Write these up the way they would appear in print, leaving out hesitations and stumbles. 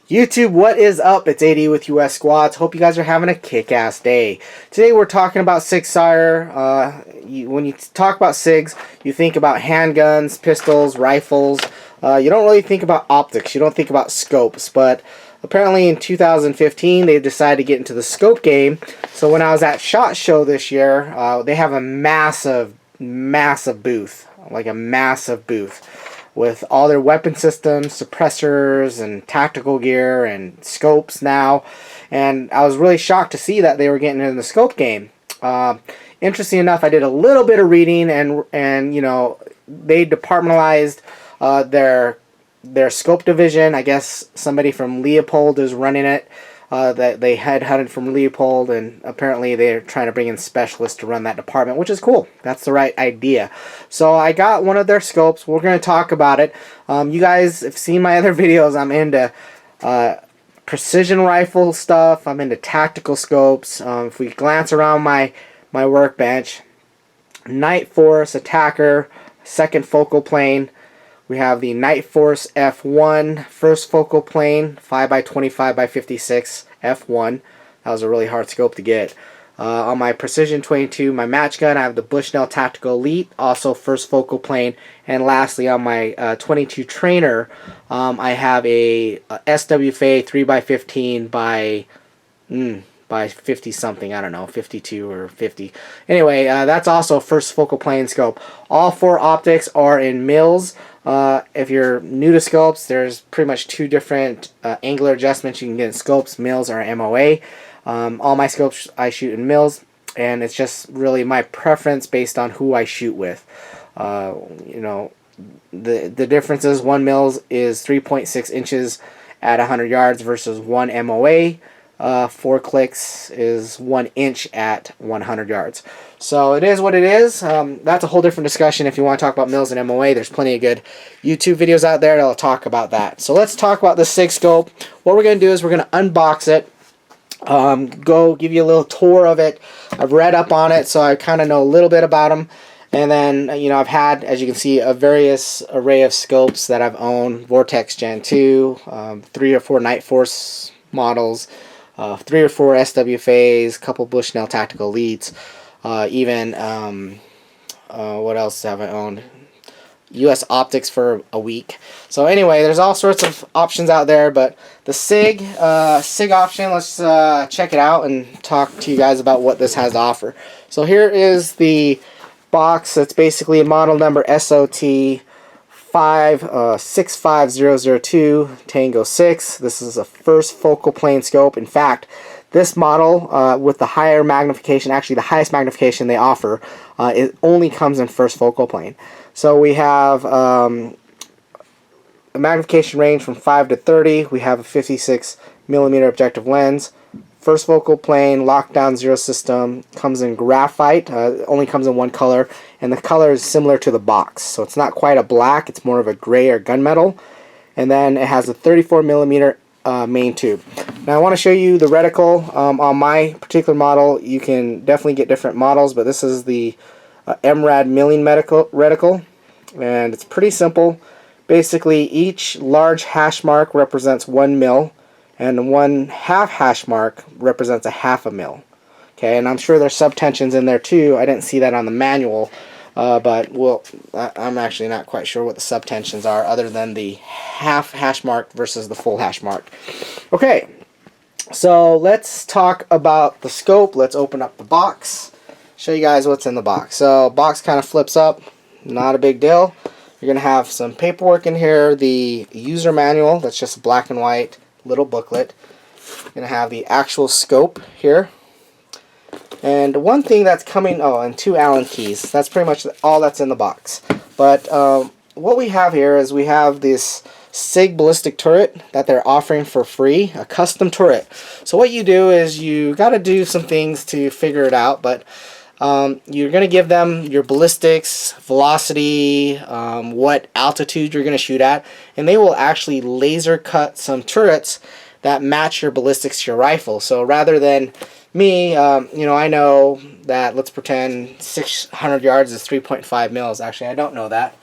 YouTube, what is up? It's AD with US Squads. Hope you guys are having a kick-ass day. Today we're talking about Sig Sauer. When you talk about SIGs, you think about handguns, pistols, rifles. You don't really think about optics. You don't think about scopes. But apparently in 2015 they decided to get into the scope game. So when I was at SHOT Show this year, they have a massive booth. Like a massive booth with all their weapon systems, suppressors, and tactical gear, and scopes now. And I was really shocked to see that they were getting into the scope game. Interesting enough, I did a little bit of reading, and you know, they departmentalized their scope division. I guess somebody from Leopold is running it. That they headhunted from Leopold, and apparently they're trying to bring in specialists to run that department, which is cool. That's the right idea. So I got one of their scopes. We're going to talk about it. You guys have seen my other videos. I'm into precision rifle stuff. I'm into tactical scopes. If we glance around my workbench, Night Force Attacker, second focal plane. We have the Night Force F1 first focal plane, 5x25x56 F1. That was a really hard scope to get. On my Precision 22, my match gun, I have the Bushnell Tactical Elite, also first focal plane. And lastly, on my 22 Trainer, I have a SWFA 3x15 by 50 something, I don't know, 52 or 50. Anyway, that's also first focal plane scope. All four optics are in mils. If you're new to scopes, there's pretty much two different angular adjustments you can get in scopes, mils or MOA. All my scopes I shoot in mils, and it's just really my preference based on who I shoot with. You know, the difference is 1 mils is 3.6 inches at 100 yards versus 1 MOA. 4 clicks is 1 inch at 100 yards. So it is what it is. That's a whole different discussion. If you want to talk about mils and MOA, there's plenty of good YouTube videos out there that'll talk about that. So let's talk about the SIG scope. What we're going to do is we're going to unbox it. Go give you a little tour of it. I've read up on it, so I kind of know a little bit about them. And then, you know, I've had, as you can see, a various array of scopes that I've owned. Vortex Gen 2, 3 or 4 Night Force models, 3 or 4 SWFAs, couple Bushnell Tactical Elites, even, what else have I owned? US Optics for a week. So anyway, there's all sorts of options out there, but the SIG option, let's check it out and talk to you guys about what this has to offer. So here is the box. It's basically a model number SOT 65002 Tango 6. This is a first focal plane scope. In fact, this model with the higher magnification, actually the highest magnification they offer, it only comes in first focal plane. So we have a magnification range from 5 to 30. We have a 56mm objective lens. First focal plane, lockdown zero system, comes in graphite, only comes in one color, and the color is similar to the box. So it's not quite a black, it's more of a gray or gunmetal. And then it has a 34mm main tube. Now I want to show you the reticle. On my particular model, you can definitely get different models, but this is the MRAD milling reticle, and it's pretty simple. Basically, each large hash mark represents 1 mil, and 1 half hash mark represents a half a mil. Okay, and I'm sure there's subtensions in there too. I didn't see that on the manual, but I'm actually not quite sure what the subtensions are other than the half hash mark versus the full hash mark. Okay, so let's talk about the scope. Let's open up the box, show you guys what's in the box. So box kind of flips up, not a big deal. You're going to have some paperwork in here, the user manual, that's just black and white little booklet. You're going to have the actual scope here. And one thing that's coming, and 2 Allen keys. That's pretty much all that's in the box. But what we have here is we have this SIG ballistic turret that they're offering for free, a custom turret. So what you do is you got to do some things to figure it out, but you're going to give them your ballistics, velocity, what altitude you're going to shoot at, and they will actually laser cut some turrets that match your ballistics to your rifle. So rather than me, you know, I know that, let's pretend 600 yards is 3.5 mils. Actually, I don't know that.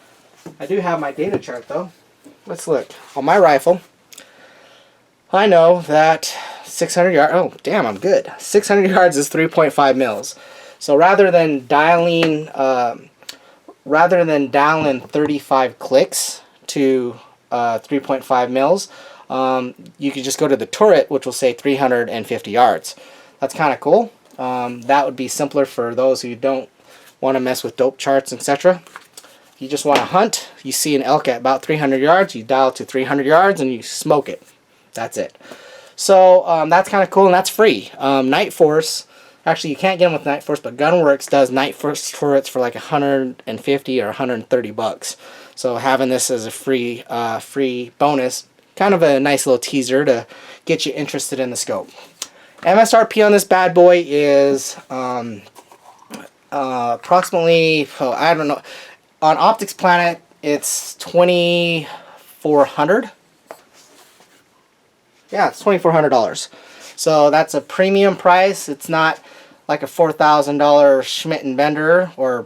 I do have my data chart though. Let's look. On my rifle, I know that 600 yards, oh damn, I'm good. 600 yards is 3.5 mils. So rather than dialing 35 clicks to 3.5 mils, you could just go to the turret, which will say 350 yards. That's kind of cool. That would be simpler for those who don't want to mess with dope charts, etc. You just want to hunt, you see an elk at about 300 yards, you dial to 300 yards and you smoke it. That's it. So that's kind of cool, and that's free. Night Force, actually you can't get them with Night Force, but Gunworks does Night Force turrets for like 150 or 130 bucks. So having this as a free bonus, kind of a nice little teaser to get you interested in the scope. MSRP on this bad boy is approximately, oh, I don't know, on Optics Planet it's 2,400. Yeah, it's $2,400. So that's a premium price. It's not like a $4,000 Schmidt and Bender or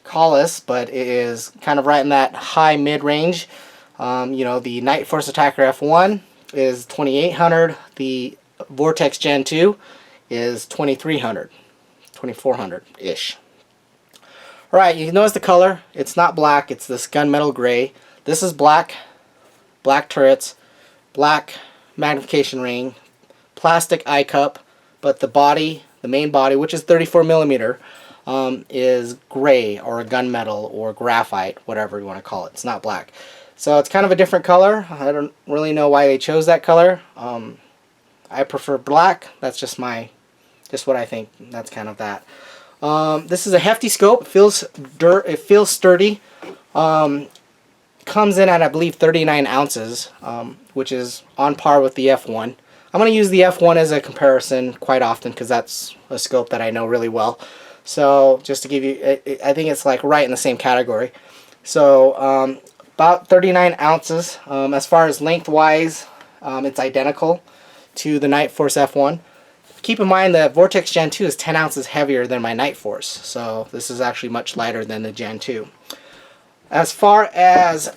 Collis, but it is kind of right in that high mid range. You know, the Night Force Attacker F1 is 2,800. The Vortex Gen 2 is 2,300, 2,400 ish. All right, you notice the color. It's not black. It's this gunmetal gray. This is black. Black turrets. Black magnification ring, plastic eye cup, but the body, the main body, which is 34 millimeter, is gray or gunmetal or graphite, whatever you want to call it. It's not black. So it's kind of a different color. I don't really know why they chose that color. I prefer black. That's just what I think. That's kind of that. This is a hefty scope. It feels sturdy. Comes in at, I believe, 39 ounces, which is on par with the F1. I'm going to use the F1 as a comparison quite often because that's a scope that I know really well. So just to give you, I think it's like right in the same category. So about 39 ounces. As far as lengthwise, it's identical to the Night Force F1. Keep in mind that Vortex Gen 2 is 10 ounces heavier than my Night Force. So this is actually much lighter than the Gen 2. As far as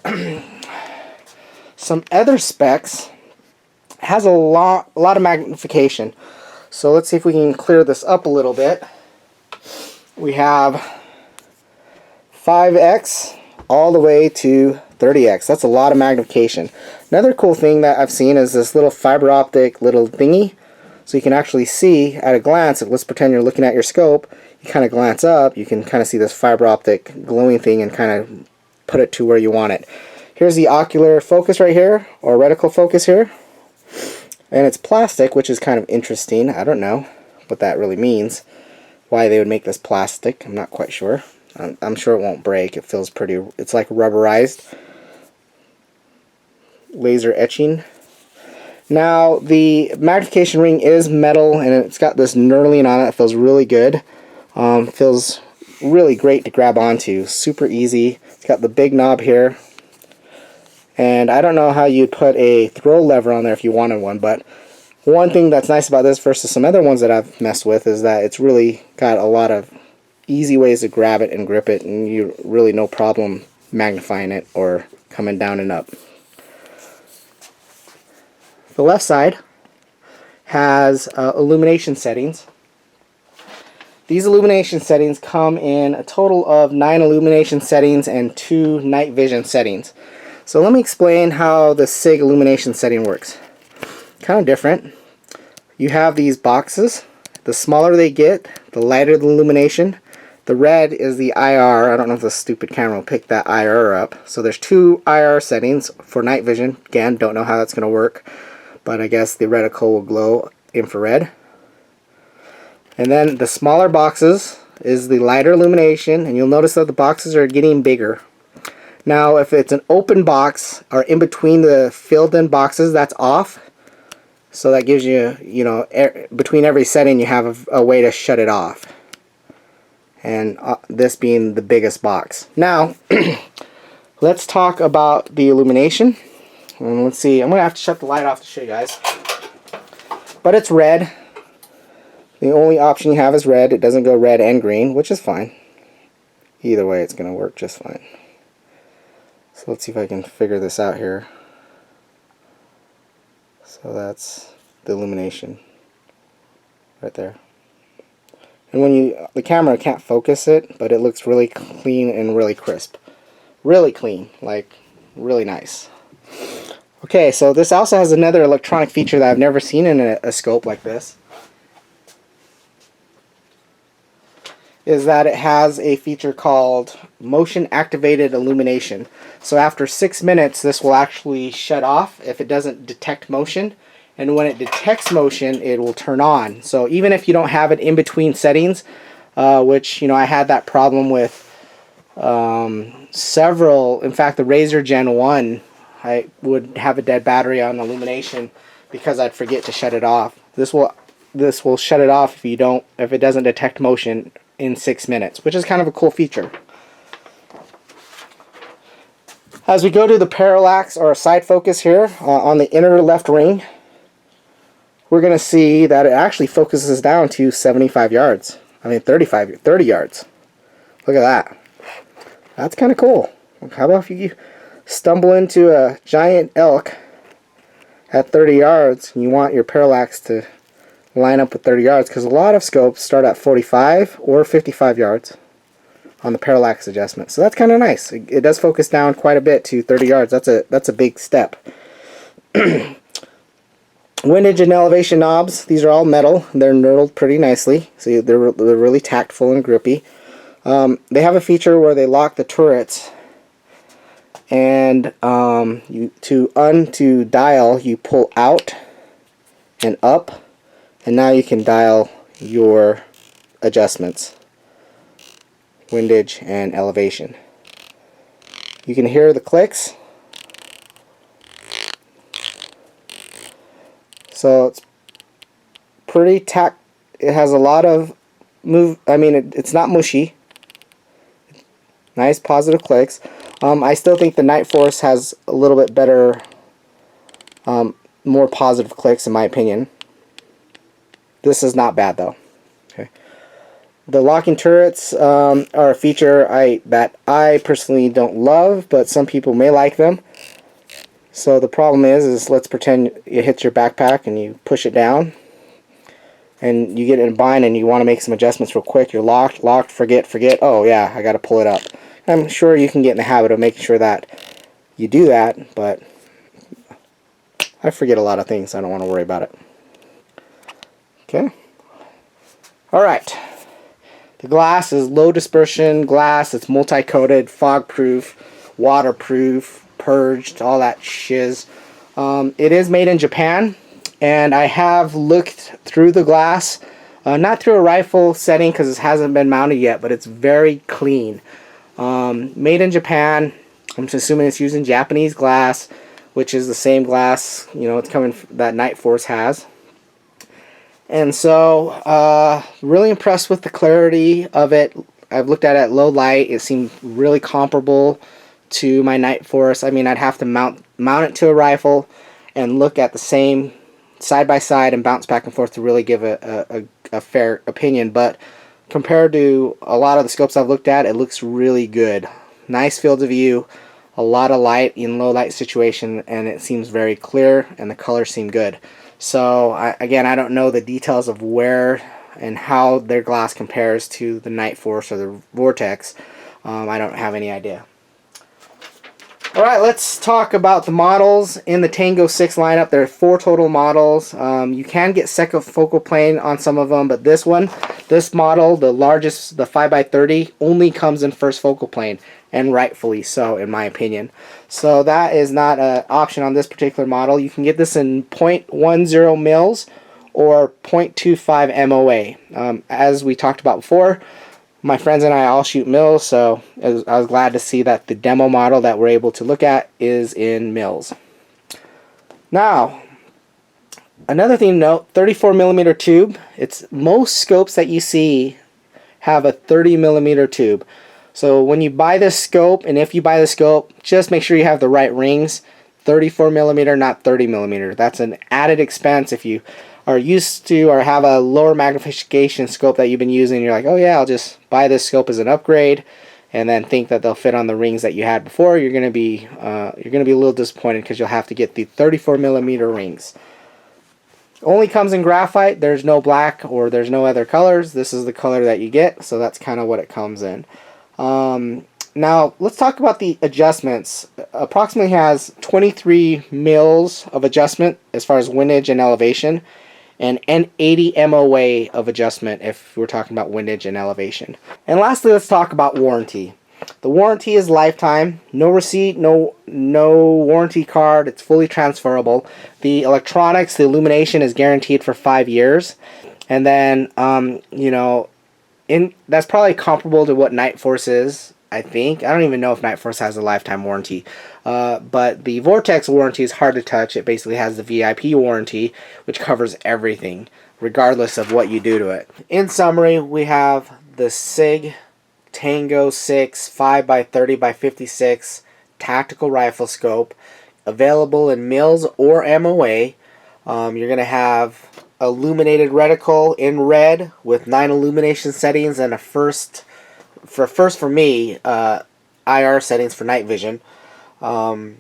some other specs, it has a lot of magnification. So let's see if we can clear this up a little bit. We have 5x all the way to 30x. That's a lot of magnification. Another cool thing that I've seen is this little fiber optic little thingy. So you can actually see at a glance, let's pretend you're looking at your scope, you kind of glance up, you can kind of see this fiber optic glowing thing and kind of put it to where you want it. Here's the ocular focus right here, or reticle focus here. And it's plastic, which is kind of interesting. I don't know what that really means. Why they would make this plastic, I'm not quite sure. I'm sure it won't break. It feels pretty, it's like rubberized. Laser etching. Now, the magnification ring is metal, and it's got this knurling on it. It feels really good. Feels really great to grab onto. Super easy. It's got the big knob here. And I don't know how you'd put a throw lever on there if you wanted one, but one thing that's nice about this versus some other ones that I've messed with is that it's really got a lot of easy ways to grab it and grip it, and you really no problem magnifying it or coming down and up. The left side has illumination settings. These illumination settings come in a total of 9 illumination settings and 2 night vision settings. So let me explain how the SIG illumination setting works. Kind of different. You have these boxes. The smaller they get, the lighter the illumination. The red is the IR. I don't know if the stupid camera will pick that IR up. So there's 2 IR settings for night vision. Again, don't know how that's going to work, but I guess the reticle will glow infrared. And then the smaller boxes is the lighter illumination, and you'll notice that the boxes are getting bigger. Now, if it's an open box or in between the filled-in boxes, that's off. So that gives you, you know, between every setting you have a way to shut it off. And this being the biggest box. Now, let's talk about the illumination. And let's see, I'm going to have to shut the light off to show you guys. But it's red. The only option you have is red. It doesn't go red and green, which is fine. Either way, it's going to work just fine. So let's see if I can figure this out here. So that's the illumination right there. And when the camera can't focus it, but it looks really clean and really crisp. Really clean, like really nice. Okay, so this also has another electronic feature that I've never seen in a scope like this. Is that it has a feature called motion activated illumination. So after 6 minutes, this will actually shut off if it doesn't detect motion. And when it detects motion, it will turn on. So even if you don't have it in between settings, which, you know, I had that problem with several, in fact the Razer Gen 1, I would have a dead battery on illumination because I'd forget to shut it off. This will shut it off if it doesn't detect motion in 6 minutes, which is kind of a cool feature. As we go to the parallax or side focus here on the inner left ring, we're going to see that it actually focuses down to 75 yards. I mean 30 yards. Look at that. That's kind of cool. How about if you stumble into a giant elk at 30 yards and you want your parallax to line up with 30 yards, because a lot of scopes start at 45 or 55 yards on the parallax adjustment. So that's kind of nice. It does focus down quite a bit to 30 yards. That's a big step. Windage and elevation knobs, these are all metal. They're knurled pretty nicely, so they're really tactful and grippy. They have a feature where they lock the turrets, and to dial, you pull out and up, and now you can dial your adjustments, windage and elevation. You can hear the clicks. So it's pretty it has a lot of it's not mushy. Nice positive clicks. I still think the Night Force has a little bit better, more positive clicks in my opinion. This is not bad though. Okay. The locking turrets are a feature that I personally don't love, but some people may like them. So the problem is let's pretend it hits your backpack and you push it down and you get in a bind and you want to make some adjustments real quick. You're locked, forget, oh yeah, I got to pull it up. I'm sure you can get in the habit of making sure that you do that, but I forget a lot of things. I don't want to worry about it. Okay. Alright. The glass is low dispersion glass. It's multi-coated, fog-proof, waterproof, purged, all that shiz. It is made in Japan, and I have looked through the glass, not through a rifle setting because it hasn't been mounted yet, but it's very clean. Made in Japan. I'm assuming it's using Japanese glass, which is the same glass, you know, it's coming that Night Force has. And so, really impressed with the clarity of it. I've looked at it at low light. It seemed really comparable to my Night Force. I mean, I'd have to mount it to a rifle and look at the same side by side and bounce back and forth to really give a fair opinion. But compared to a lot of the scopes I've looked at, it looks really good. Nice field of view, a lot of light in low light situation, and it seems very clear, and the colors seem good. So again, I don't know the details of where and how their glass compares to the Night Force or the Vortex. I don't have any idea. Alright, let's talk about the models in the Tango 6 lineup. There are 4 total models. You can get second focal plane on some of them, but this model, the largest, the 5x30, only comes in first focal plane, and rightfully so, in my opinion. So that is not an option on this particular model. You can get this in 0.10 mils or 0.25 MOA. As we talked about before, my friends and I all shoot mils, so I was glad to see that the demo model that we're able to look at is in mils. Now, another thing to note, 34mm tube. Most scopes that you see have a 30mm tube. So when you buy this scope, and if you buy the scope, just make sure you have the right rings. 34mm, not 30mm. That's an added expense if you are used to or have a lower magnification scope that you've been using. You're like, oh yeah, I'll just buy this scope as an upgrade, and then think that they'll fit on the rings that you had before. You're gonna be a little disappointed because you'll have to get the 34mm rings. Only comes in graphite. There's no black or there's no other colors. This is the color that you get, so that's kind of what it comes in. Now let's talk about the adjustments. Approximately has 23 mils of adjustment as far as windage and elevation, and 80 MOA of adjustment if we're talking about windage and elevation. And lastly, let's talk about warranty. The warranty is lifetime. No receipt, no warranty card. It's fully transferable. The electronics, the illumination is guaranteed for 5 years. And then, you know, that's probably comparable to what Night Force is, I think. I don't even know if Night Force has a lifetime warranty. But the Vortex warranty is hard to touch. It basically has the VIP warranty, which covers everything, regardless of what you do to it. In summary, we have the Sig Tango 6 5x30x56 tactical rifle scope, available in mils or MOA. You're going to have illuminated reticle in red with 9 illumination settings and for me IR settings for night vision. Total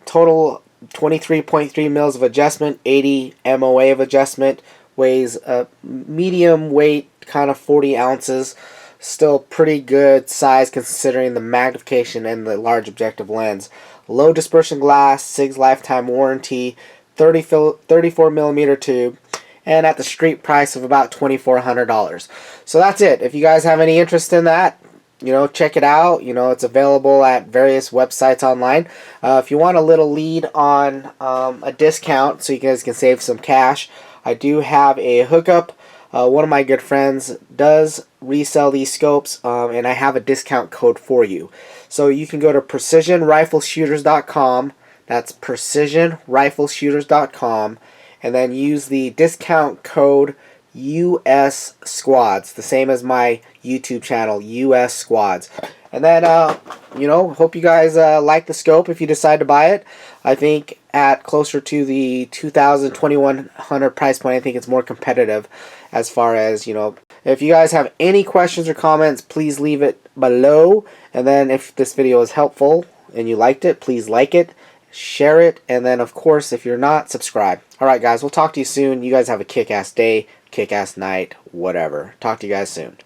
23.3 mils of adjustment, 80 MOA of adjustment, weighs a medium weight, kind of 40 ounces. Still pretty good size considering the magnification and the large objective lens. Low dispersion glass, Sig's lifetime warranty, 34 millimeter tube, and at the street price of about $2,400. So that's it. If you guys have any interest in that, you know, check it out. You know, it's available at various websites online. If you want a little lead on a discount so you guys can save some cash, I do have a hookup. One of my good friends does resell these scopes, and I have a discount code for you. So you can go to precisionrifleshooters.com. That's precisionrifleshooters.com, and then use the discount code ussquads, the same as my YouTube channel, ussquads. And then, you know, hope you guys like the scope if you decide to buy it. I think at closer to the $2,000, $2,100 price point, I think it's more competitive as far as, you know. If you guys have any questions or comments, please leave it below. And then if this video is helpful and you liked it, please like it, share it, and then, of course, if you're not, subscribe. Alright, guys, we'll talk to you soon. You guys have a kick-ass day, kick-ass night, whatever. Talk to you guys soon.